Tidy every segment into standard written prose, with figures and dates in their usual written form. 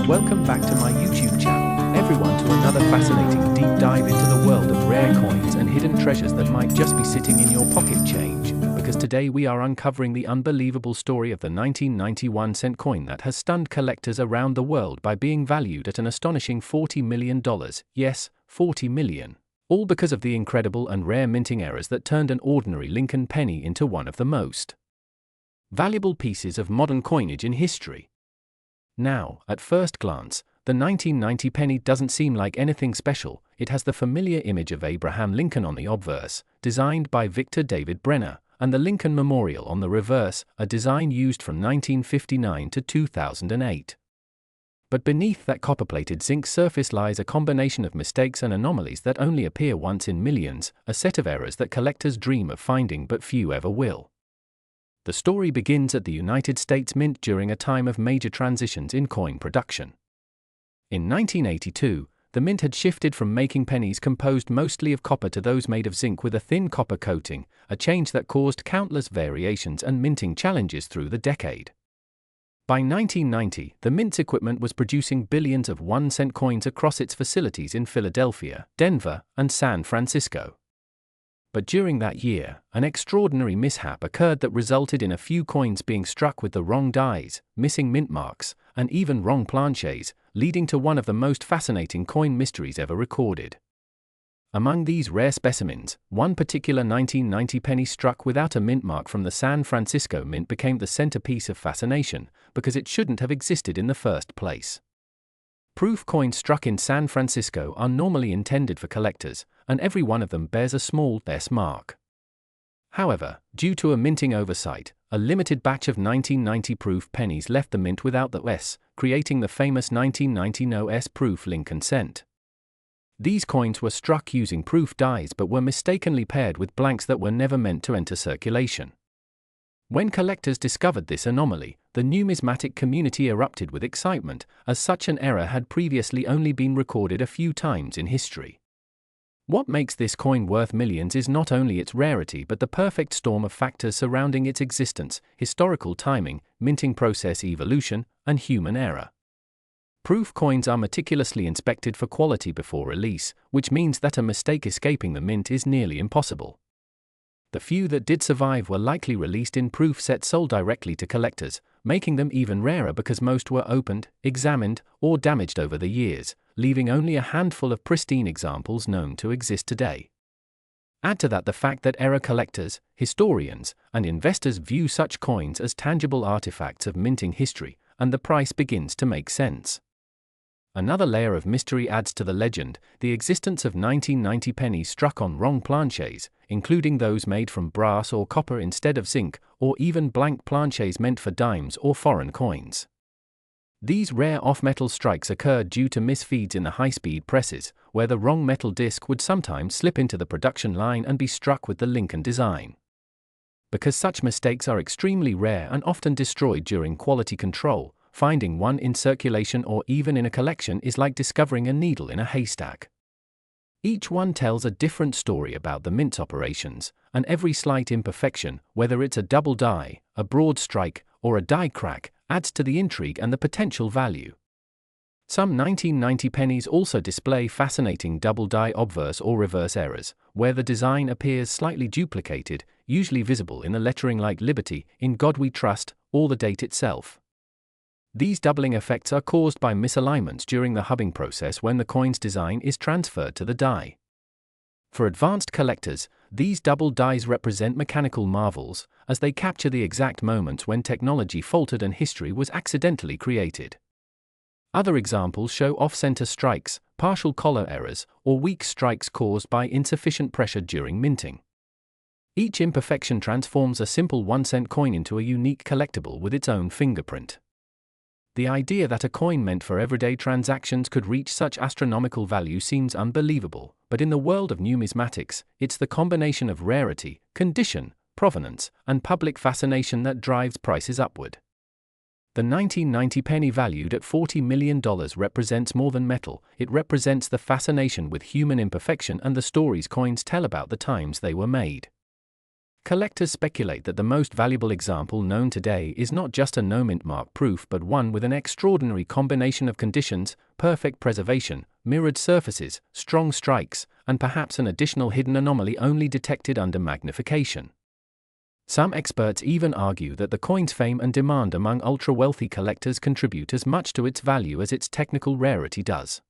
Welcome back to my YouTube channel, everyone, to another fascinating deep dive into the world of rare coins and hidden treasures that might just be sitting in your pocket change, because today we are uncovering the unbelievable story of the 1991 cent coin that has stunned collectors around the world by being valued at an astonishing $40 million, yes, 40 million. All because of the incredible and rare minting errors that turned an ordinary Lincoln penny into one of the most valuable pieces of modern coinage in history. Now, at first glance, the 1990 penny doesn't seem like anything special. It has the familiar image of Abraham Lincoln on the obverse, designed by Victor David Brenner, and the Lincoln Memorial on the reverse, a design used from 1959 to 2008. But beneath that copper-plated zinc surface lies a combination of mistakes and anomalies that only appear once in millions, a set of errors that collectors dream of finding but few ever will. The story begins at the United States Mint during a time of major transitions in coin production. In 1982, the Mint had shifted from making pennies composed mostly of copper to those made of zinc with a thin copper coating, a change that caused countless variations and minting challenges through the decade. By 1990, the Mint's equipment was producing billions of 1-cent coins across its facilities in Philadelphia, Denver, and San Francisco. But during that year, an extraordinary mishap occurred that resulted in a few coins being struck with the wrong dies, missing mint marks, and even wrong planchets, leading to one of the most fascinating coin mysteries ever recorded. Among these rare specimens, one particular 1990 penny struck without a mint mark from the San Francisco Mint became the centerpiece of fascination, because it shouldn't have existed in the first place. Proof coins struck in San Francisco are normally intended for collectors, and every one of them bears a small S mark. However, due to a minting oversight, a limited batch of 1990 proof pennies left the mint without the S, creating the famous 1990 no S proof Lincoln cent. These coins were struck using proof dies but were mistakenly paired with blanks that were never meant to enter circulation. When collectors discovered this anomaly, the numismatic community erupted with excitement, as such an error had previously only been recorded a few times in history. What makes this coin worth millions is not only its rarity but the perfect storm of factors surrounding its existence: historical timing, minting process evolution, and human error. Proof coins are meticulously inspected for quality before release, which means that a mistake escaping the mint is nearly impossible. The few that did survive were likely released in proof sets sold directly to collectors, making them even rarer because most were opened, examined, or damaged over the years, leaving only a handful of pristine examples known to exist today. Add to that the fact that error collectors, historians, and investors view such coins as tangible artifacts of minting history, and the price begins to make sense. Another layer of mystery adds to the legend: the existence of 1990 pennies struck on wrong planchets, including those made from brass or copper instead of zinc, or even blank planchets meant for dimes or foreign coins. These rare off-metal strikes occurred due to misfeeds in the high-speed presses, where the wrong metal disc would sometimes slip into the production line and be struck with the Lincoln design. Because such mistakes are extremely rare and often destroyed during quality control, finding one in circulation or even in a collection is like discovering a needle in a haystack. Each one tells a different story about the mint's operations, and every slight imperfection, whether it's a double die, a broad strike, or a die crack, adds to the intrigue and the potential value. Some 1990 pennies also display fascinating double die obverse or reverse errors, where the design appears slightly duplicated, usually visible in the lettering like Liberty, In God We Trust, or the date itself. These doubling effects are caused by misalignments during the hubbing process when the coin's design is transferred to the die. For advanced collectors, these double dies represent mechanical marvels, as they capture the exact moments when technology faltered and history was accidentally created. Other examples show off-center strikes, partial collar errors, or weak strikes caused by insufficient pressure during minting. Each imperfection transforms a simple 1-cent coin into a unique collectible with its own fingerprint. The idea that a coin meant for everyday transactions could reach such astronomical value seems unbelievable, but in the world of numismatics, it's the combination of rarity, condition, provenance, and public fascination that drives prices upward. The 1990 penny valued at $40 million represents more than metal. It represents the fascination with human imperfection and the stories coins tell about the times they were made. Collectors speculate that the most valuable example known today is not just a no-mint mark proof but one with an extraordinary combination of conditions: perfect preservation, mirrored surfaces, strong strikes, and perhaps an additional hidden anomaly only detected under magnification. Some experts even argue that the coin's fame and demand among ultra-wealthy collectors contribute as much to its value as its technical rarity does.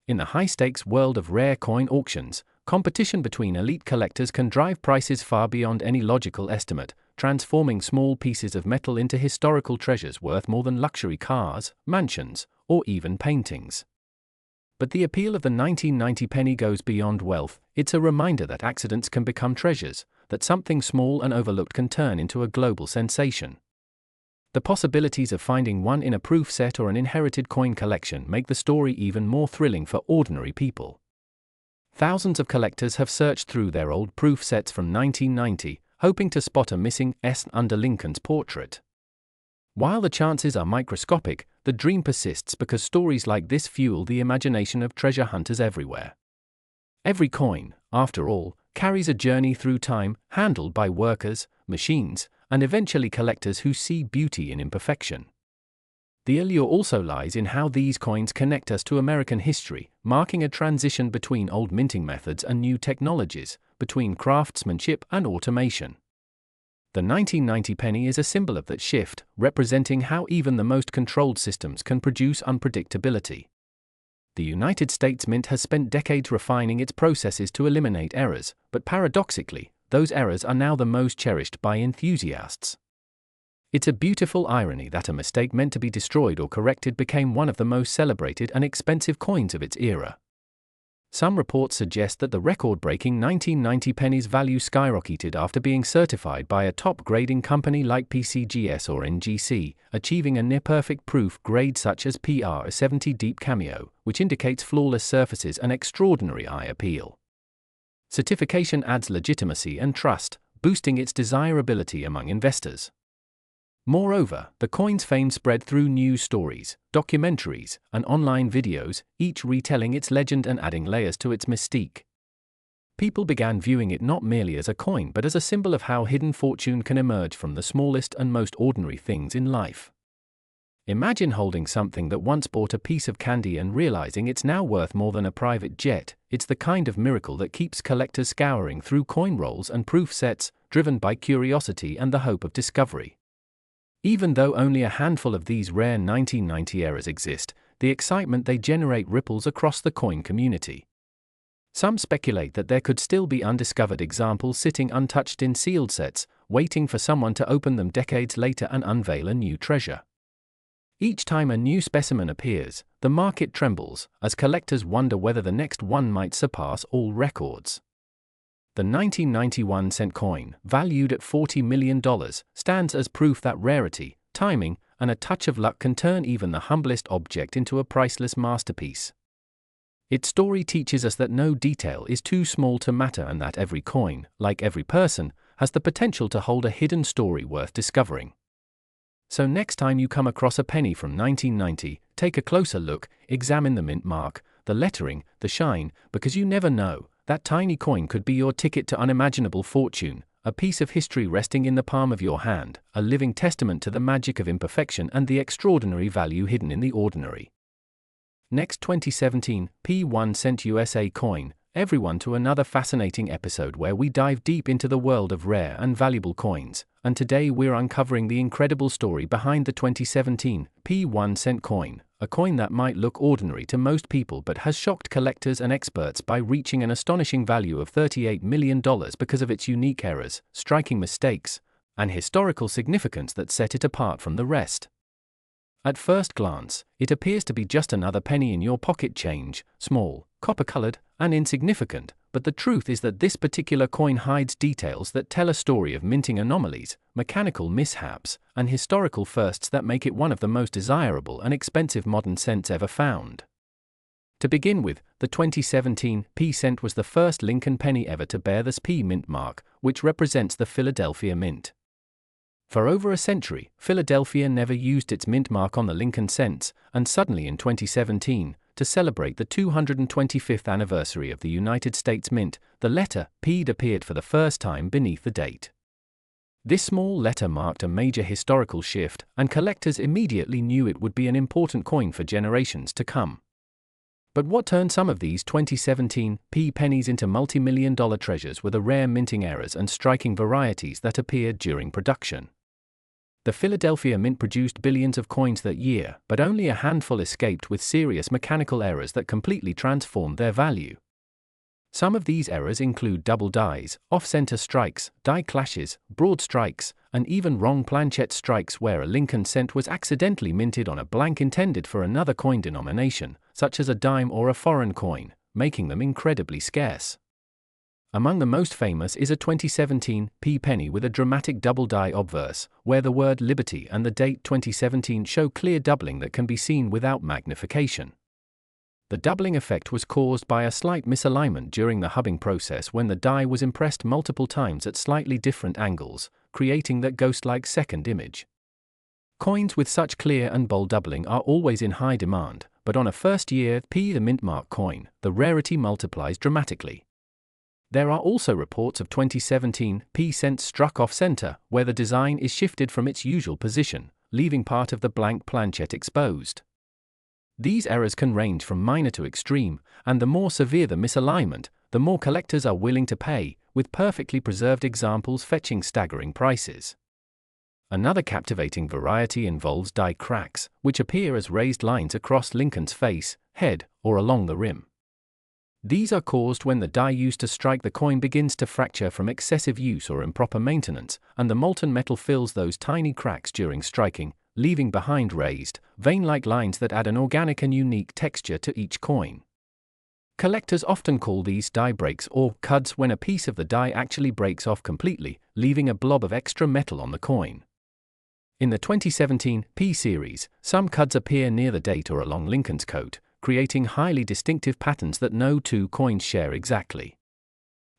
In the high-stakes world of rare coin auctions, competition between elite collectors can drive prices far beyond any logical estimate, transforming small pieces of metal into historical treasures worth more than luxury cars, mansions, or even paintings. But the appeal of the 1990 penny goes beyond wealth. It's a reminder that accidents can become treasures, that something small and overlooked can turn into a global sensation. The possibilities of finding one in a proof set or an inherited coin collection make the story even more thrilling for ordinary people. Thousands of collectors have searched through their old proof sets from 1990, hoping to spot a missing S under Lincoln's portrait. While the chances are microscopic, the dream persists because stories like this fuel the imagination of treasure hunters everywhere. Every coin, after all, carries a journey through time, handled by workers, machines, and eventually collectors who see beauty in imperfection. The allure also lies in how these coins connect us to American history, marking a transition between old minting methods and new technologies, between craftsmanship and automation. The 1990 penny is a symbol of that shift, representing how even the most controlled systems can produce unpredictability. The United States Mint has spent decades refining its processes to eliminate errors, but paradoxically, those errors are now the most cherished by enthusiasts. It's a beautiful irony that a mistake meant to be destroyed or corrected became one of the most celebrated and expensive coins of its era. Some reports suggest that the record-breaking 1990 penny's value skyrocketed after being certified by a top-grading company like PCGS or NGC, achieving a near-perfect proof grade such as PR70 Deep Cameo, which indicates flawless surfaces and extraordinary eye appeal. Certification adds legitimacy and trust, boosting its desirability among investors. Moreover, the coin's fame spread through news stories, documentaries, and online videos, each retelling its legend and adding layers to its mystique. People began viewing it not merely as a coin but as a symbol of how hidden fortune can emerge from the smallest and most ordinary things in life. Imagine holding something that once bought a piece of candy and realizing it's now worth more than a private jet. It's the kind of miracle that keeps collectors scouring through coin rolls and proof sets, driven by curiosity and the hope of discovery. Even though only a handful of these rare 1990 errors exist, the excitement they generate ripples across the coin community. Some speculate that there could still be undiscovered examples sitting untouched in sealed sets, waiting for someone to open them decades later and unveil a new treasure. Each time a new specimen appears, the market trembles, as collectors wonder whether the next one might surpass all records. The 1991 cent coin, valued at $40 million, stands as proof that rarity, timing, and a touch of luck can turn even the humblest object into a priceless masterpiece. Its story teaches us that no detail is too small to matter and that every coin, like every person, has the potential to hold a hidden story worth discovering. So next time you come across a penny from 1990, take a closer look, examine the mint mark, the lettering, the shine, because you never know. That tiny coin could be your ticket to unimaginable fortune, a piece of history resting in the palm of your hand, a living testament to the magic of imperfection and the extraordinary value hidden in the ordinary. Next 2017, P1 cent USA coin, everyone to another fascinating episode where we dive deep into the world of rare and valuable coins, and today we're uncovering the incredible story behind the 2017 P1 cent coin, a coin that might look ordinary to most people but has shocked collectors and experts by reaching an astonishing value of $38 million because of its unique errors, striking mistakes, and historical significance that set it apart from the rest. At first glance, it appears to be just another penny in your pocket change, small, copper-colored, and insignificant, but the truth is that this particular coin hides details that tell a story of minting anomalies, mechanical mishaps, and historical firsts that make it one of the most desirable and expensive modern cents ever found. To begin with, the 2017 P cent was the first Lincoln penny ever to bear the P mint mark, which represents the Philadelphia Mint. For over a century, Philadelphia never used its mint mark on the Lincoln cents, and suddenly in 2017, to celebrate the 225th anniversary of the United States Mint, the letter P appeared for the first time beneath the date. This small letter marked a major historical shift, and collectors immediately knew it would be an important coin for generations to come. But what turned some of these 2017 P pennies into multi-million-dollar treasures were the rare minting errors and striking varieties that appeared during production. The Philadelphia Mint produced billions of coins that year, but only a handful escaped with serious mechanical errors that completely transformed their value. Some of these errors include double dies, off-center strikes, die clashes, broad strikes, and even wrong planchette strikes where a Lincoln cent was accidentally minted on a blank intended for another coin denomination, such as a dime or a foreign coin, making them incredibly scarce. Among the most famous is a 2017 P penny with a dramatic double die obverse, where the word liberty and the date 2017 show clear doubling that can be seen without magnification. The doubling effect was caused by a slight misalignment during the hubbing process when the die was impressed multiple times at slightly different angles, creating that ghost-like second image. Coins with such clear and bold doubling are always in high demand, but on a first-year P the mint mark coin, the rarity multiplies dramatically. There are also reports of 2017 P cents struck off-center, where the design is shifted from its usual position, leaving part of the blank planchette exposed. These errors can range from minor to extreme, and the more severe the misalignment, the more collectors are willing to pay, with perfectly preserved examples fetching staggering prices. Another captivating variety involves die cracks, which appear as raised lines across Lincoln's face, head, or along the rim. These are caused when the die used to strike the coin begins to fracture from excessive use or improper maintenance, and the molten metal fills those tiny cracks during striking, leaving behind raised, vein-like lines that add an organic and unique texture to each coin. Collectors often call these die breaks or cuds when a piece of the die actually breaks off completely, leaving a blob of extra metal on the coin. In the 2017 P series, some cuds appear near the date or along Lincoln's coat, creating highly distinctive patterns that no two coins share exactly.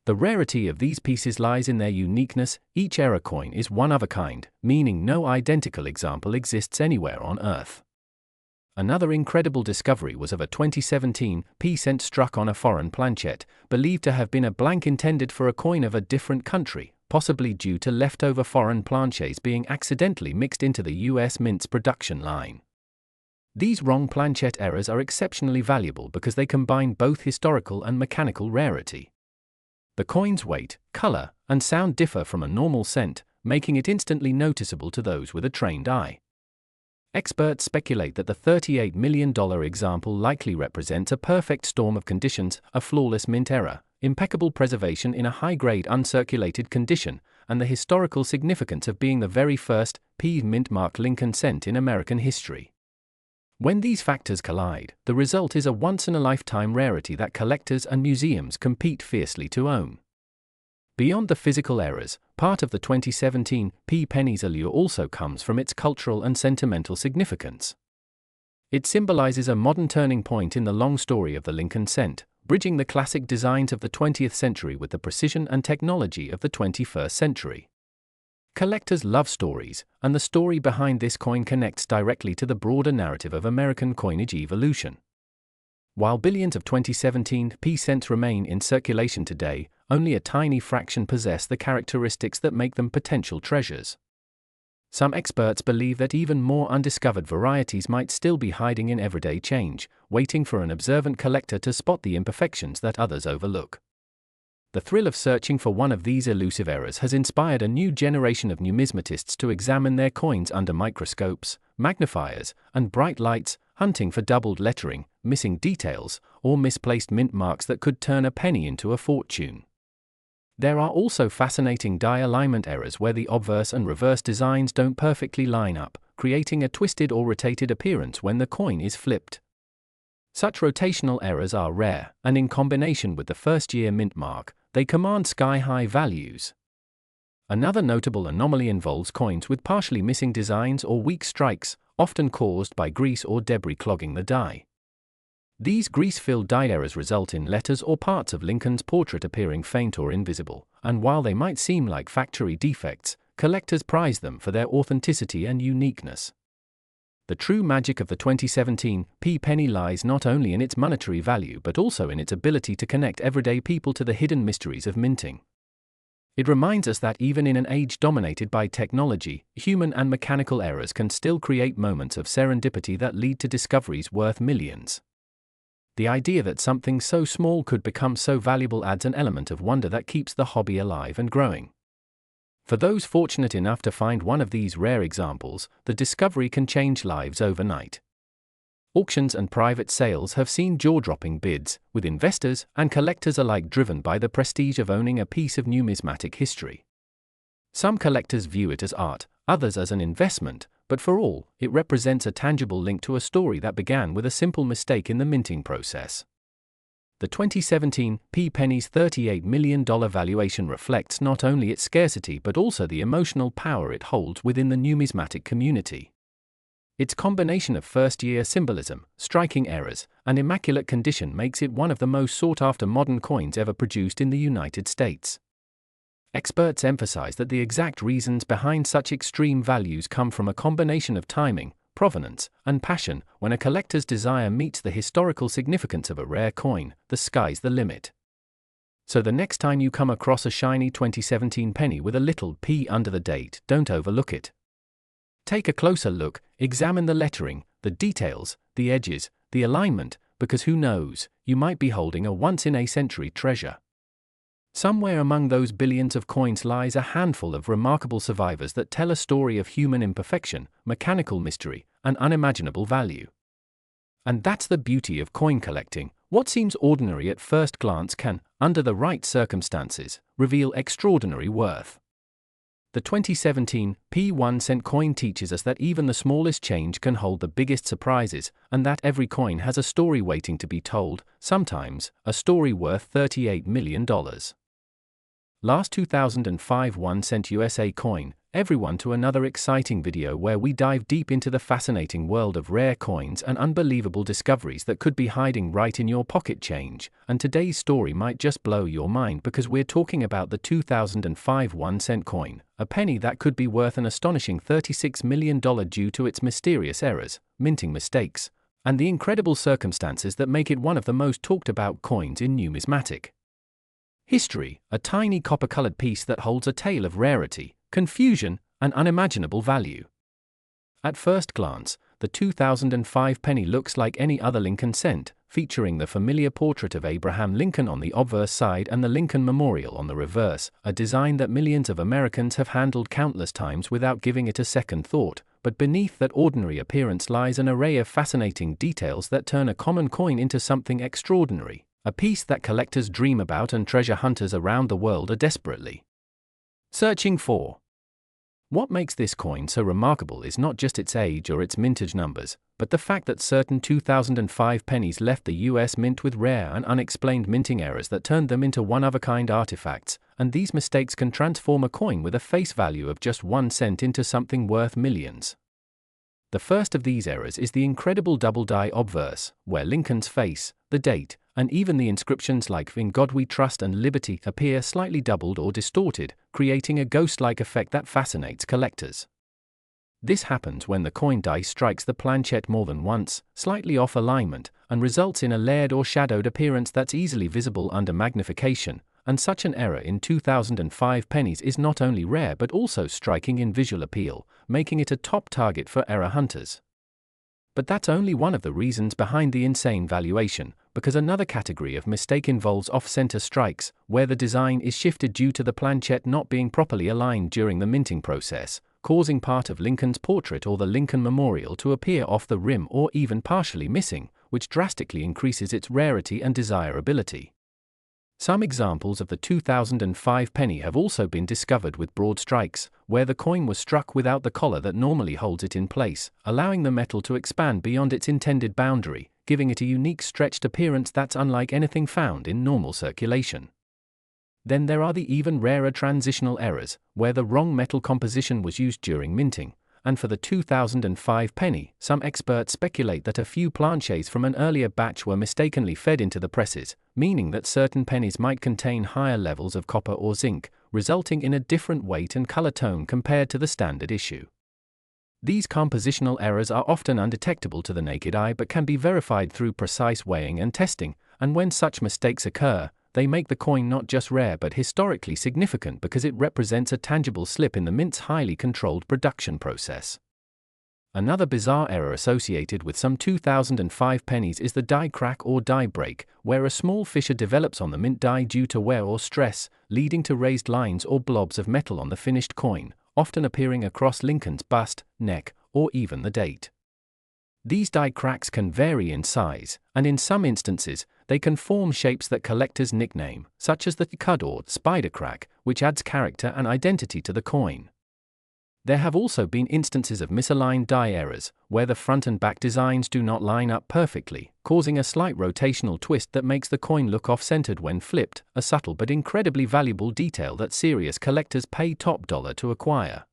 The rarity of these pieces lies in their uniqueness. Each error coin is one of a kind, meaning no identical example exists anywhere on Earth. Another incredible discovery was of a 2017 P cent struck on a foreign planchette, believed to have been a blank intended for a coin of a different country, possibly due to leftover foreign planchets being accidentally mixed into the US Mint's production line. These wrong planchette errors are exceptionally valuable because they combine both historical and mechanical rarity. The coin's weight, color, and sound differ from a normal cent, making it instantly noticeable to those with a trained eye. Experts speculate that the $38 million example likely represents a perfect storm of conditions: a flawless mint error, impeccable preservation in a high-grade uncirculated condition, and the historical significance of being the very first P mint mark Lincoln cent in American history. When these factors collide, the result is a once-in-a-lifetime rarity that collectors and museums compete fiercely to own. Beyond the physical errors, part of the 2017 P penny's allure also comes from its cultural and sentimental significance. It symbolizes a modern turning point in the long story of the Lincoln cent, bridging the classic designs of the 20th century with the precision and technology of the 21st century. Collectors love stories, and the story behind this coin connects directly to the broader narrative of American coinage evolution. While billions of 2017 P cents remain in circulation today, only a tiny fraction possess the characteristics that make them potential treasures. Some experts believe that even more undiscovered varieties might still be hiding in everyday change, waiting for an observant collector to spot the imperfections that others overlook. The thrill of searching for one of these elusive errors has inspired a new generation of numismatists to examine their coins under microscopes, magnifiers, and bright lights, hunting for doubled lettering, missing details, or misplaced mint marks that could turn a penny into a fortune. There are also fascinating die alignment errors where the obverse and reverse designs don't perfectly line up, creating a twisted or rotated appearance when the coin is flipped. Such rotational errors are rare, and in combination with the first-year mint mark, they command sky-high values. Another notable anomaly involves coins with partially missing designs or weak strikes, often caused by grease or debris clogging the die. These grease-filled die errors result in letters or parts of Lincoln's portrait appearing faint or invisible, and while they might seem like factory defects, collectors prize them for their authenticity and uniqueness. The true magic of the 2017 penny lies not only in its monetary value but also in its ability to connect everyday people to the hidden mysteries of minting. It reminds us that even in an age dominated by technology, human and mechanical errors can still create moments of serendipity that lead to discoveries worth millions. The idea that something so small could become so valuable adds an element of wonder that keeps the hobby alive and growing. For those fortunate enough to find one of these rare examples, the discovery can change lives overnight. Auctions and private sales have seen jaw-dropping bids, with investors and collectors alike driven by the prestige of owning a piece of numismatic history. Some collectors view it as art, others as an investment, but for all, it represents a tangible link to a story that began with a simple mistake in the minting process. The 2017 penny's $38 million valuation reflects not only its scarcity but also the emotional power it holds within the numismatic community. Its combination of first-year symbolism, striking errors, and immaculate condition makes it one of the most sought-after modern coins ever produced in the United States. Experts emphasize that the exact reasons behind such extreme values come from a combination of timing, provenance, and passion. When a collector's desire meets the historical significance of a rare coin, the sky's the limit. So the next time you come across a shiny 2017 penny with a little P under the date, don't overlook it. Take a closer look, examine the lettering, the details, the edges, the alignment, because who knows, you might be holding a once-in-a-century treasure. Somewhere among those billions of coins lies a handful of remarkable survivors that tell a story of human imperfection, mechanical mystery, and unimaginable value. And that's the beauty of coin collecting. What seems ordinary at first glance can, under the right circumstances, reveal extraordinary worth. The 2017 1-cent coin teaches us that even the smallest change can hold the biggest surprises, and that every coin has a story waiting to be told, sometimes a story worth $38 million. Last 2005 1-cent USA coin, everyone to another exciting video where we dive deep into the fascinating world of rare coins and unbelievable discoveries that could be hiding right in your pocket change. And today's story might just blow your mind because we're talking about the 2005 1-cent coin, a penny that could be worth an astonishing $36 million due to its mysterious errors, minting mistakes, and the incredible circumstances that make it one of the most talked about coins in numismatic history. A tiny copper-colored piece that holds a tale of rarity, confusion, and unimaginable value. At first glance, the 2005 penny looks like any other Lincoln cent, featuring the familiar portrait of Abraham Lincoln on the obverse side and the Lincoln Memorial on the reverse, a design that millions of Americans have handled countless times without giving it a second thought. But beneath that ordinary appearance lies an array of fascinating details that turn a common coin into something extraordinary, a piece that collectors dream about and treasure hunters around the world are desperately searching for. What makes this coin so remarkable is not just its age or its mintage numbers, but the fact that certain 2005 pennies left the US Mint with rare and unexplained minting errors that turned them into one-of-a-kind artifacts, and these mistakes can transform a coin with a face value of just 1 cent into something worth millions. The first of these errors is the incredible double die obverse, where Lincoln's face, the date, and even the inscriptions like "In God We Trust" and "Liberty" appear slightly doubled or distorted, creating a ghost-like effect that fascinates collectors. This happens when the coin die strikes the planchette more than once, slightly off alignment, and results in a layered or shadowed appearance that's easily visible under magnification, and such an error in 2005 pennies is not only rare but also striking in visual appeal, making it a top target for error hunters. But that's only one of the reasons behind the insane valuation, because another category of mistake involves off-center strikes, where the design is shifted due to the planchette not being properly aligned during the minting process, causing part of Lincoln's portrait or the Lincoln Memorial to appear off the rim or even partially missing, which drastically increases its rarity and desirability. Some examples of the 2005 penny have also been discovered with broad strikes, where the coin was struck without the collar that normally holds it in place, allowing the metal to expand beyond its intended boundary, giving it a unique stretched appearance that's unlike anything found in normal circulation. Then there are the even rarer transitional errors, where the wrong metal composition was used during minting, and for the 2005 penny, some experts speculate that a few planchets from an earlier batch were mistakenly fed into the presses, meaning that certain pennies might contain higher levels of copper or zinc, resulting in a different weight and color tone compared to the standard issue. These compositional errors are often undetectable to the naked eye but can be verified through precise weighing and testing, and when such mistakes occur, they make the coin not just rare but historically significant because it represents a tangible slip in the mint's highly controlled production process. Another bizarre error associated with some 2005 pennies is the die crack or die break, where a small fissure develops on the mint die due to wear or stress, leading to raised lines or blobs of metal on the finished coin, often appearing across Lincoln's bust, neck, or even the date. These die cracks can vary in size, and in some instances, they can form shapes that collectors nickname, such as the cud or spider crack, which adds character and identity to the coin. There have also been instances of misaligned die errors, where the front and back designs do not line up perfectly, causing a slight rotational twist that makes the coin look off-centered when flipped, a subtle but incredibly valuable detail that serious collectors pay top dollar to acquire.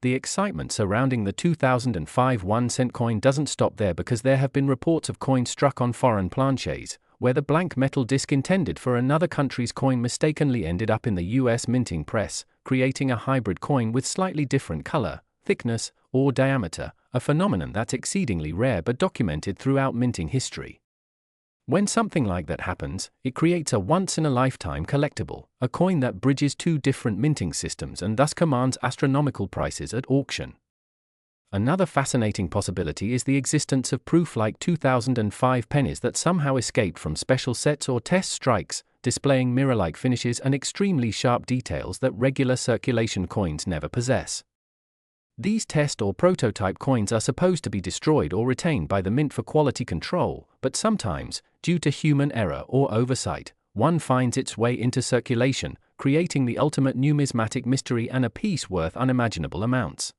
The excitement surrounding the 2005 1-cent coin doesn't stop there because there have been reports of coins struck on foreign planchets, where the blank metal disc intended for another country's coin mistakenly ended up in the US minting press, creating a hybrid coin with slightly different color, thickness, or diameter, a phenomenon that's exceedingly rare but documented throughout minting history. When something like that happens, it creates a once-in-a-lifetime collectible, a coin that bridges two different minting systems and thus commands astronomical prices at auction. Another fascinating possibility is the existence of proof-like 2005 pennies that somehow escaped from special sets or test strikes, displaying mirror-like finishes and extremely sharp details that regular circulation coins never possess. These test or prototype coins are supposed to be destroyed or retained by the mint for quality control, but sometimes, due to human error or oversight, one finds its way into circulation, creating the ultimate numismatic mystery and a piece worth unimaginable amounts.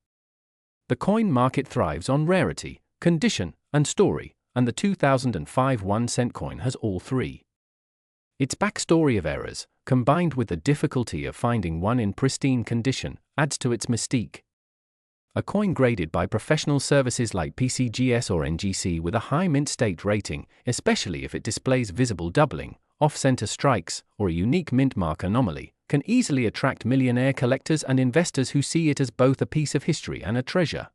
The coin market thrives on rarity, condition, and story, and the 2005 1-cent coin has all three. Its backstory of errors, combined with the difficulty of finding one in pristine condition, adds to its mystique. A coin graded by professional services like PCGS or NGC with a high mint state rating, especially if it displays visible doubling, off-center strikes, or a unique mint mark anomaly, can easily attract millionaire collectors and investors who see it as both a piece of history and a treasure.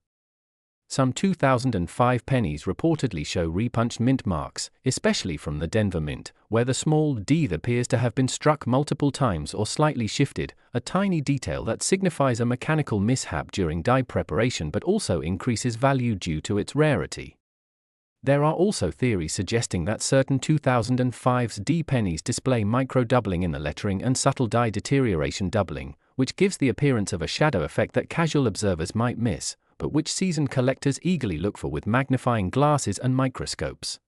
Some 2005 pennies reportedly show repunched mint marks, especially from the Denver Mint, where the small d appears to have been struck multiple times or slightly shifted, a tiny detail that signifies a mechanical mishap during die preparation but also increases value due to its rarity. There are also theories suggesting that certain 2005's D pennies display micro-doubling in the lettering and subtle die deterioration doubling, which gives the appearance of a shadow effect that casual observers might miss, but which seasoned collectors eagerly look for with magnifying glasses and microscopes.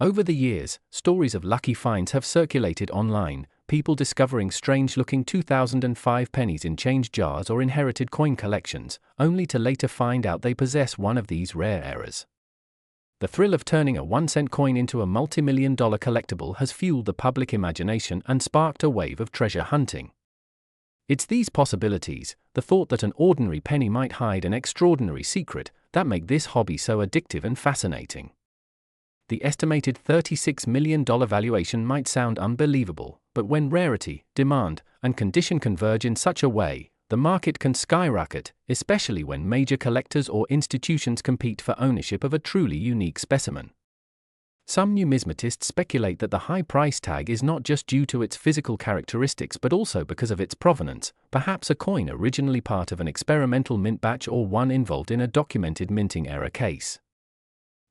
Over the years, stories of lucky finds have circulated online, people discovering strange-looking 2005 pennies in change jars or inherited coin collections, only to later find out they possess one of these rare errors. The thrill of turning a 1-cent coin into a multi-million-dollar collectible has fueled the public imagination and sparked a wave of treasure hunting. It's these possibilities, the thought that an ordinary penny might hide an extraordinary secret, that make this hobby so addictive and fascinating. The estimated $36 million valuation might sound unbelievable, but when rarity, demand, and condition converge in such a way, the market can skyrocket, especially when major collectors or institutions compete for ownership of a truly unique specimen. Some numismatists speculate that the high price tag is not just due to its physical characteristics but also because of its provenance, perhaps a coin originally part of an experimental mint batch or one involved in a documented minting error case.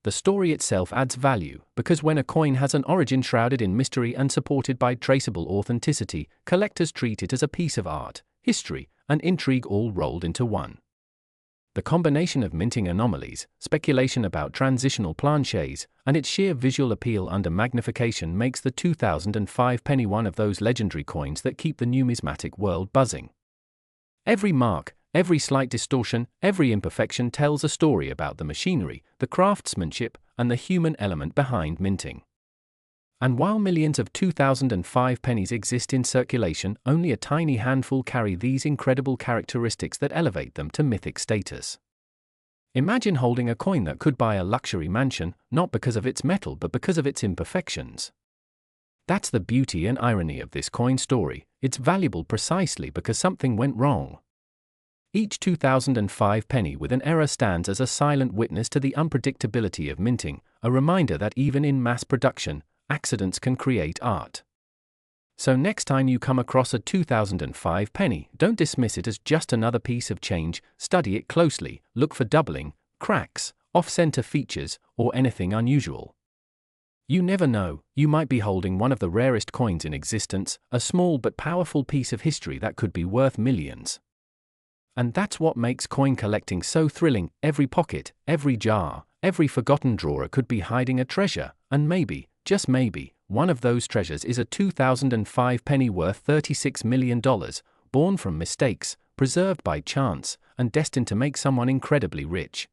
The story itself adds value, because when a coin has an origin shrouded in mystery and supported by traceable authenticity, collectors treat it as a piece of art, history, and intrigue all rolled into one. The combination of minting anomalies, speculation about transitional planchets, and its sheer visual appeal under magnification makes the 2005 penny one of those legendary coins that keep the numismatic world buzzing. Every mark, every slight distortion, every imperfection tells a story about the machinery, the craftsmanship, and the human element behind minting. And while millions of 2005 pennies exist in circulation, only a tiny handful carry these incredible characteristics that elevate them to mythic status. Imagine holding a coin that could buy a luxury mansion, not because of its metal but because of its imperfections. That's the beauty and irony of this coin story, it's valuable precisely because something went wrong. Each 2005 penny with an error stands as a silent witness to the unpredictability of minting, a reminder that even in mass production, accidents can create art. So next time you come across a 2005 penny, don't dismiss it as just another piece of change. Study it closely, look for doubling, cracks, off-center features, or anything unusual. You never know, you might be holding one of the rarest coins in existence, a small but powerful piece of history that could be worth millions. And that's what makes coin collecting so thrilling. Every pocket, every jar, every forgotten drawer could be hiding a treasure, and maybe, just maybe, one of those treasures is a 2005 penny worth $36 million, born from mistakes, preserved by chance, and destined to make someone incredibly rich.